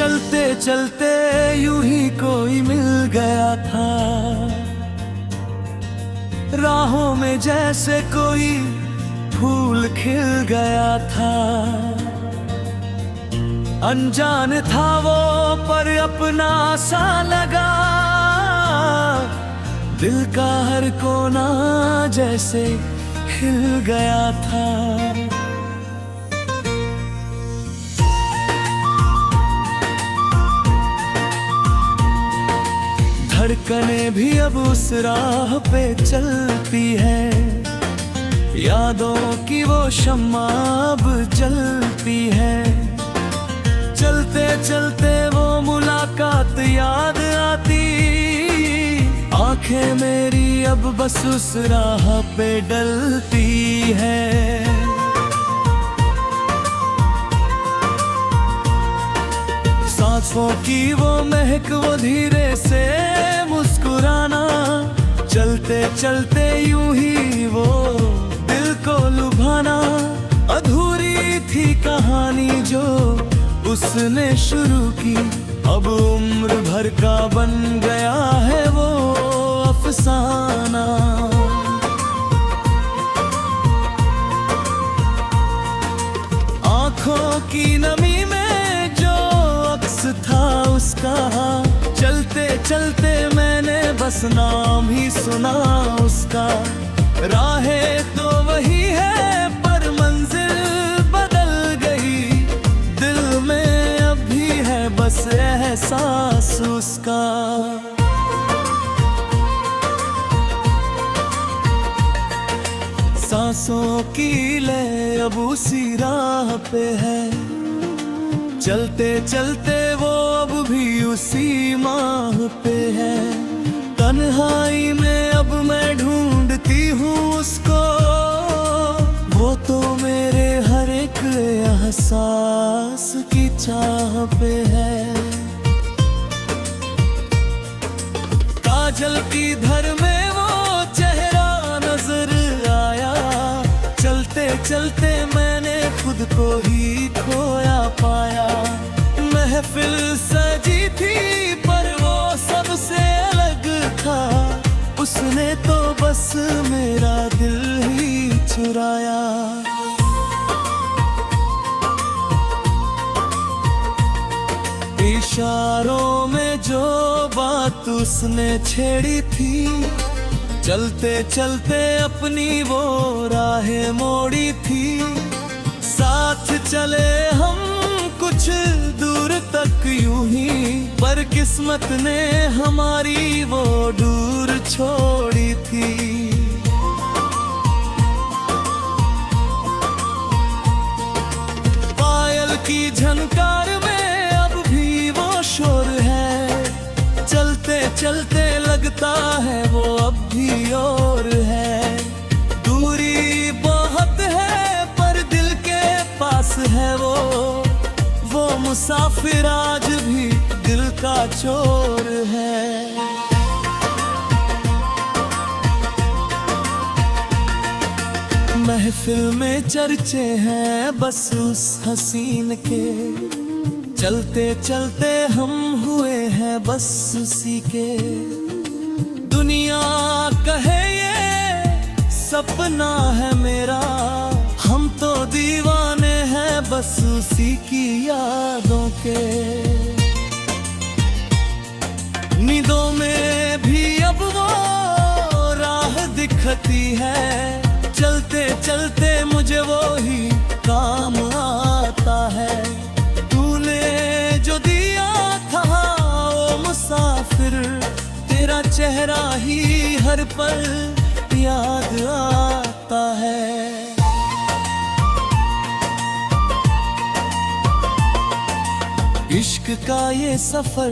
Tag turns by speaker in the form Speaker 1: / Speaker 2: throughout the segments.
Speaker 1: चलते चलते यूं ही कोई मिल गया था, राहों में जैसे कोई फूल खिल गया था। अनजान था वो पर अपना सा लगा, दिल का हर कोना जैसे हिल गया था। धड़कनें भी अब उस राह पे चलती है, यादों की वो शम्मा अब जलती है। चलते चलते वो मुलाकात याद आती, आंखें मेरी अब बस उस राह पे डलती है। सांसों की वो महक, वो धीरे से मुस्कुराना, चलते चलते यूं ही वो दिल को लुभाना। अधूरी थी कहानी जो उसने शुरू की, अब उम्र भर का बन गया है वो अफसाना। आंखों की नमी में जो अक्स था उसका, चलते चलते मैंने बस नाम ही सुना उसका। राहें तो वही है पर मंजिल बदल गई, दिल में अभी है बस एहसास उसका। सांसों की लय अब उसी राह पे है, चलते चलते वो अब भी उसी माह पे है। तन्हाई में अब मैं ढूंढती हूँ उसको, वो तो मेरे हर एक एहसास की चाह पे है। काजल की धर में वो चेहरा नजर आया, चलते चलते मैंने खुद को ही खोया पाया। महफिल सजी थी पर वो सबसे अलग था, उसने तो बस मेरा दिल ही चुराया। इशारों में जो बात उसने छेड़ी थी, चलते चलते अपनी वो राहें मोड़ी थी। साथ चले हम कुछ दूर तक यूं ही, पर किस्मत ने हमारी वो दूर छोड़ी थी। पायल की झनकार में अब भी वो शोर है, चलते चलते लगता है वो अब भी और है। दूरी बहुत है पर दिल के पास है वो मुसाफिर आज भी दिल का चोर है। महफिल में चर्चे हैं बस उस हसीन के, चलते चलते हम हुए हैं बस उसी के। दुनिया कहे ये सपना है मेरा, हम तो दीवाने हैं बस उसी की यादों के। नींदों में भी अब वो राह दिखती है, चलते चलते मुझे वो ही काम आता है। तूने जो दिया था वो मुसाफिर, तेरा चेहरा ही हर पल याद आता है। इश्क का ये सफर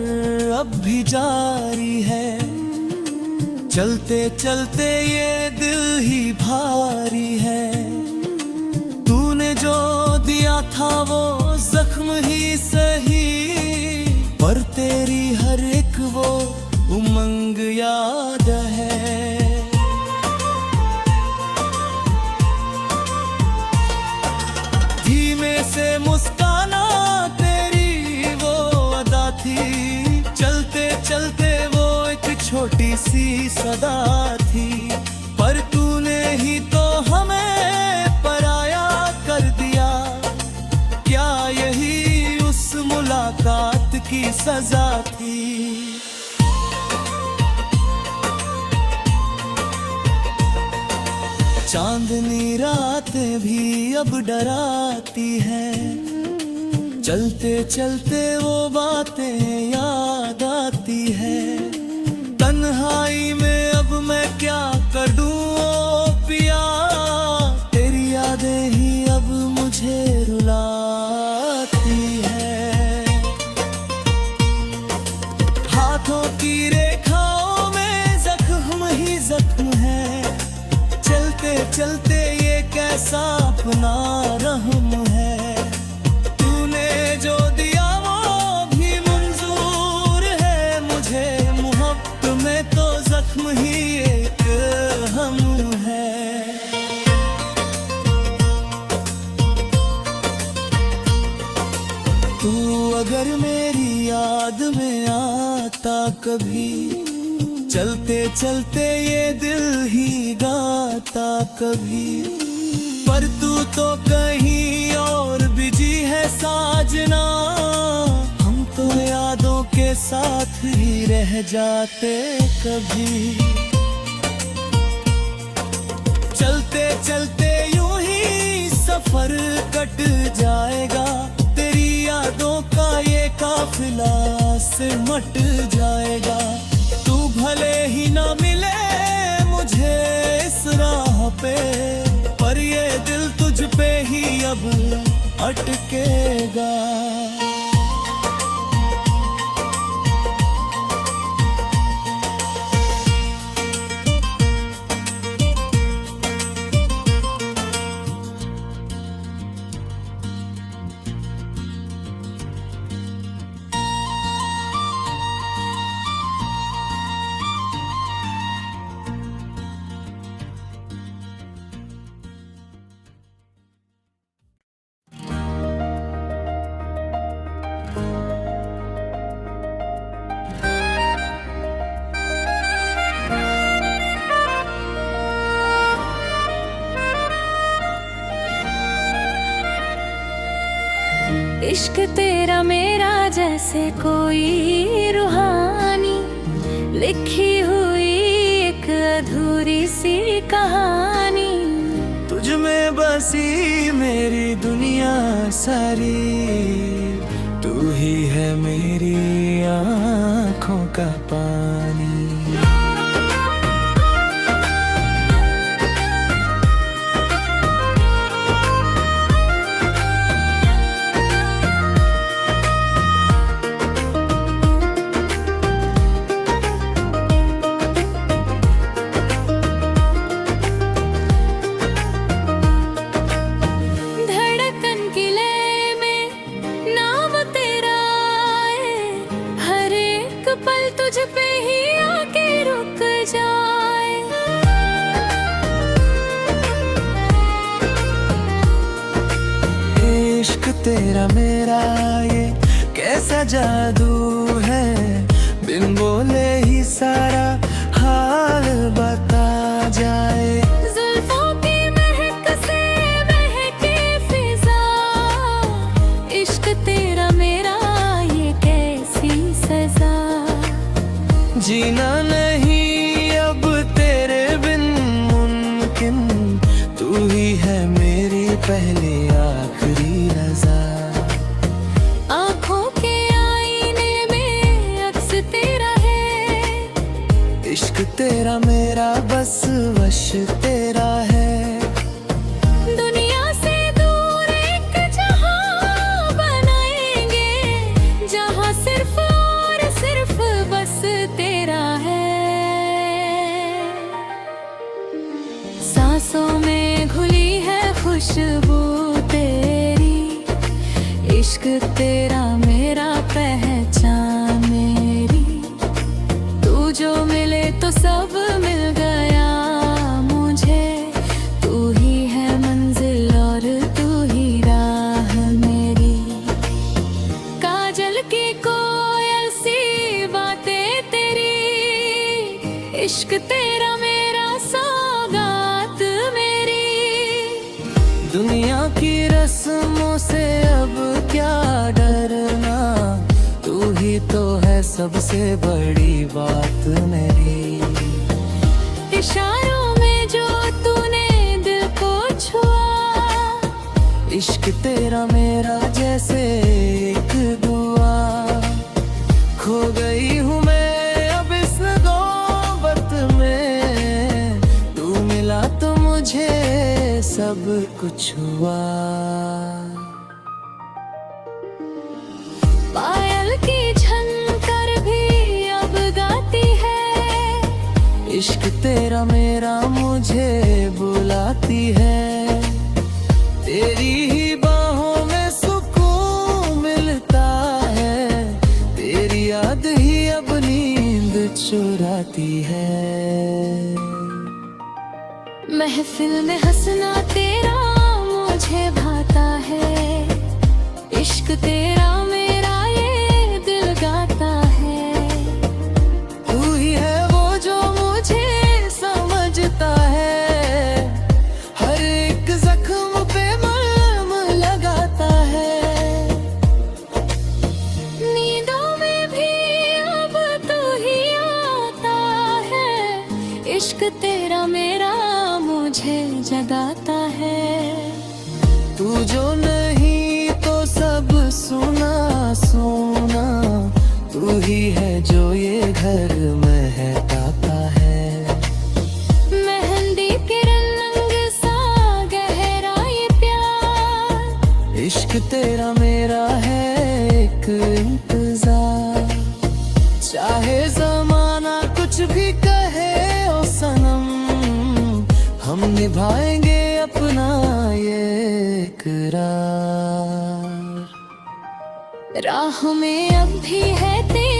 Speaker 1: अब भी जारी है, चलते चलते ये दिल ही भारी है। तूने जो दिया था वो जख्म ही सही, पर तेरी हर एक वो उमंग याद है। धीमे से मुस्काना तेरी वो सी सदा थी, पर तूने ही तो हमें पराया कर दिया। क्या यही उस मुलाकात की सजा थी? चांदनी रातें भी अब डराती हैं, चलते चलते वो बातें याद आती है। तन्हाई में अब मैं क्या कर दूं ओ पिया, तेरी यादें ही अब मुझे रुलाती है। हाथों की रेखाओं में जख्म ही जख्म है, चलते चलते ये कैसा अपना रहम है। तूने जो दिया वो भी मंजूर है मुझे, मोहब्बत में तो जख्म ही एक हम है। तू अगर मेरी याद में आता कभी, चलते चलते ये दिल ही गाता कभी। पर तू तो कहीं और बिजी है साजना, हम तो यादों के साथ ही रह जाते कभी। चलते चलते यूं ही सफर कट जाएगा, तेरी यादों का ये काफिला सिमट जाएगा। तू भले ही ना मिले मुझे इस राह पे, पर ये दिल तुझ पे ही अब अटकेगा।
Speaker 2: इश्क तेरा मेरा जैसे कोई रूहानी, लिखी हुई एक अधूरी सी कहानी।
Speaker 1: तुझ में बसी मेरी दुनिया सारी, तू ही है मेरी आँखों का पानी।
Speaker 2: तुझ पे ही आके रुक जाए।
Speaker 1: इश्क तेरा मेरा ये कैसा जादू है, बिन बोले ही सारा हाल बता जाए।
Speaker 2: जुल्फों की महक से महके फिजा, इश्क तेरा मेरा ये कैसी सजा।
Speaker 1: जीना नहीं अब तेरे बिन मुमकिन, तू ही है मेरी पहली आखिरी रज़ा।
Speaker 2: आँखों के आईने में अक्स तेरा है,
Speaker 1: इश्क तेरा मेरा बस वश तेरा है।
Speaker 2: दुनिया से दूर एक जहां बनाएंगे, जहां सिर्फ और सिर्फ बस तेरा है। सांसों में घुली है खुशबू तेरी, इश्क तेरा मेरा पहचान मेरी। तू जो मिले तो सब मिल गया मुझे, तू ही है मंजिल और तू ही राह मेरी। काजल की कोयल सी बातें तेरी, सौगात मेरी।
Speaker 1: दुनिया की रस्मों से अब क्या डरना, तू ही तो है सबसे बड़ी बात मेरी।
Speaker 2: इशारों में जो तूने दिल को छुआ,
Speaker 1: इश्क तेरा मेरा जैसे एक दुआ। खो गई हूँ मैं अब इस नौबत में, तू मिला तो मुझे सब कुछ हुआ।
Speaker 2: पायल की झनकर भी अब गाती है,
Speaker 1: इश्क तेरा मेरा मुझे बुलाती है। तेरी ही बाहों में सुकून मिलता है, तेरी याद ही अब नींद चुराती है।
Speaker 2: महफिल में हंसना तेरा मुझे भाता है, इश्क तेरा मेरा ये दिल गाता है।
Speaker 1: तू ही है वो जो मुझे समझता है, हर एक जख्म पे मलहम लगाता है।
Speaker 2: नींदों में भी अब तू ही आता है, इश्क तेरा मेरा मुझे जगाता है।
Speaker 1: तू जो नहीं तो सब सुना सुना, तू ही है जो ये घर महकाता है।
Speaker 2: मेहंदी के रंग सा गहरा ये प्यार,
Speaker 1: इश्क तेरा मेरा है एक इंतजार। चाहे जमाना कुछ भी कहे ओ सनम, हम निभाएंगे अपना ये इकरार।
Speaker 2: राह में अब भी है तेरी